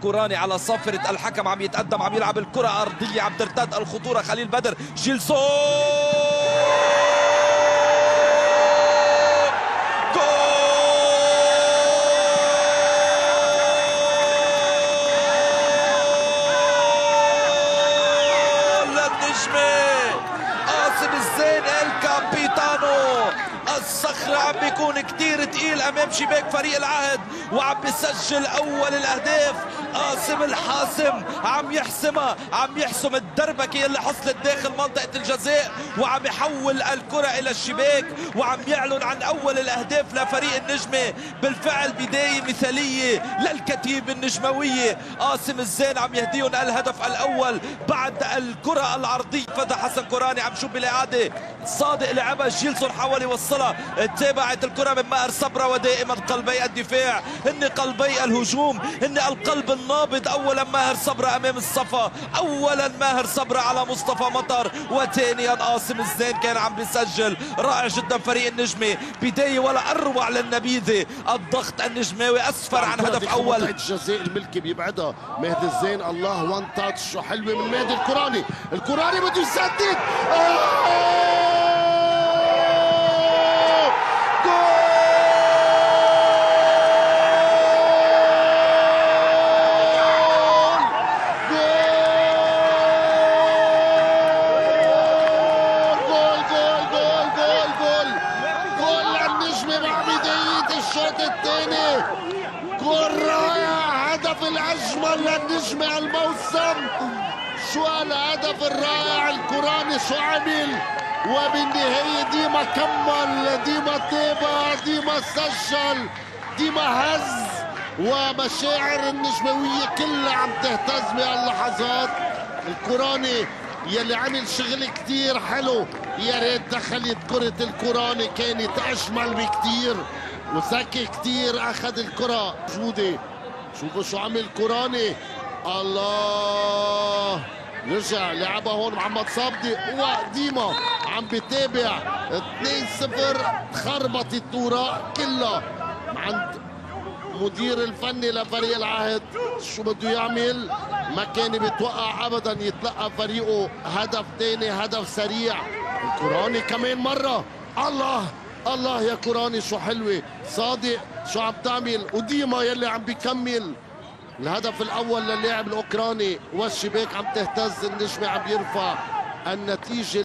كوراني على صفرة الحكم، عم يتقدم، عم يلعب الكرة أرضية، عم ترتد الخطورة. خليل بدر، جيلسون، جول للنجمة قاسم الزين الكابيتانو. الصخر عم بيكون كتير تقيل امام شباك فريق العهد، وعم بيسجل اول الاهداف. قاسم الحاسم عم يحسمها، عم يحسم الدربكه اللي حصلت داخل منطقه الجزاء، وعم يحول الكره الى الشباك، وعم يعلن عن اول الاهداف لفريق النجمه. بالفعل بدايه مثاليه للكتيبه النجمويه. قاسم الزين عم يهديهم الهدف الاول بعد الكره العرضيه. فتح حسن كوراني، عم شوف بالاعاده صادق لعبها، جيلسون حاول يوصلها، تابعت الكره من ماهر صبرا. ودائما قلبي الدفاع هن قلبي الهجوم، هن القلب النابض. اولا ماهر صبرا امام الصفا، اولا ماهر صبرا على مصطفى مطر، وثانيا قاسم الزين كان عم بيسجل. رائع جدا فريق النجمه، بدايه ولا اروع للنبيذه. الضغط النجماوي اسفر عن هدف اول. الجزاء الملكي بيبعدها مهدي الزين. الله، وان تاتش حلوه من مهدي الكوراني. الكوراني بده يسدد. الشوط الثاني جول رائع، هدف الاجمل للنجمه الموسم. شو الهدف الرائع الكوراني، شو عمل، وبالنهايه ديما كمل، ديما تابع، ديما سجل، ديما هز، ومشاعر النجمويه كلها عم تهتز بهاللحظات. الكوراني يلي عمل شغل كتير حلو، يا ريت دخلت كرة الكوراني كانت اجمل بكتير، وذكي كتير اخذ الكرة موجودة. شوفوا شو عمل كوراني. الله، رجع لعبها هون محمد صابدي، وديما عم بتابع. 2-0 خربطت الدورة كلها عند مدير الفني لفريق العهد. شو بده يعمل؟ ما كان بيتوقع ابدا يتلقى فريقه هدف ثاني، هدف سريع. الكوراني كمان مرة. الله الله يا كوراني، شو حلوة. صادق شو عم تعمل، وديما يلي عم بيكمل. الهدف الاول للاعب الاوكراني، والشباك عم تهتز. النجمة عم يرفع النتيجة.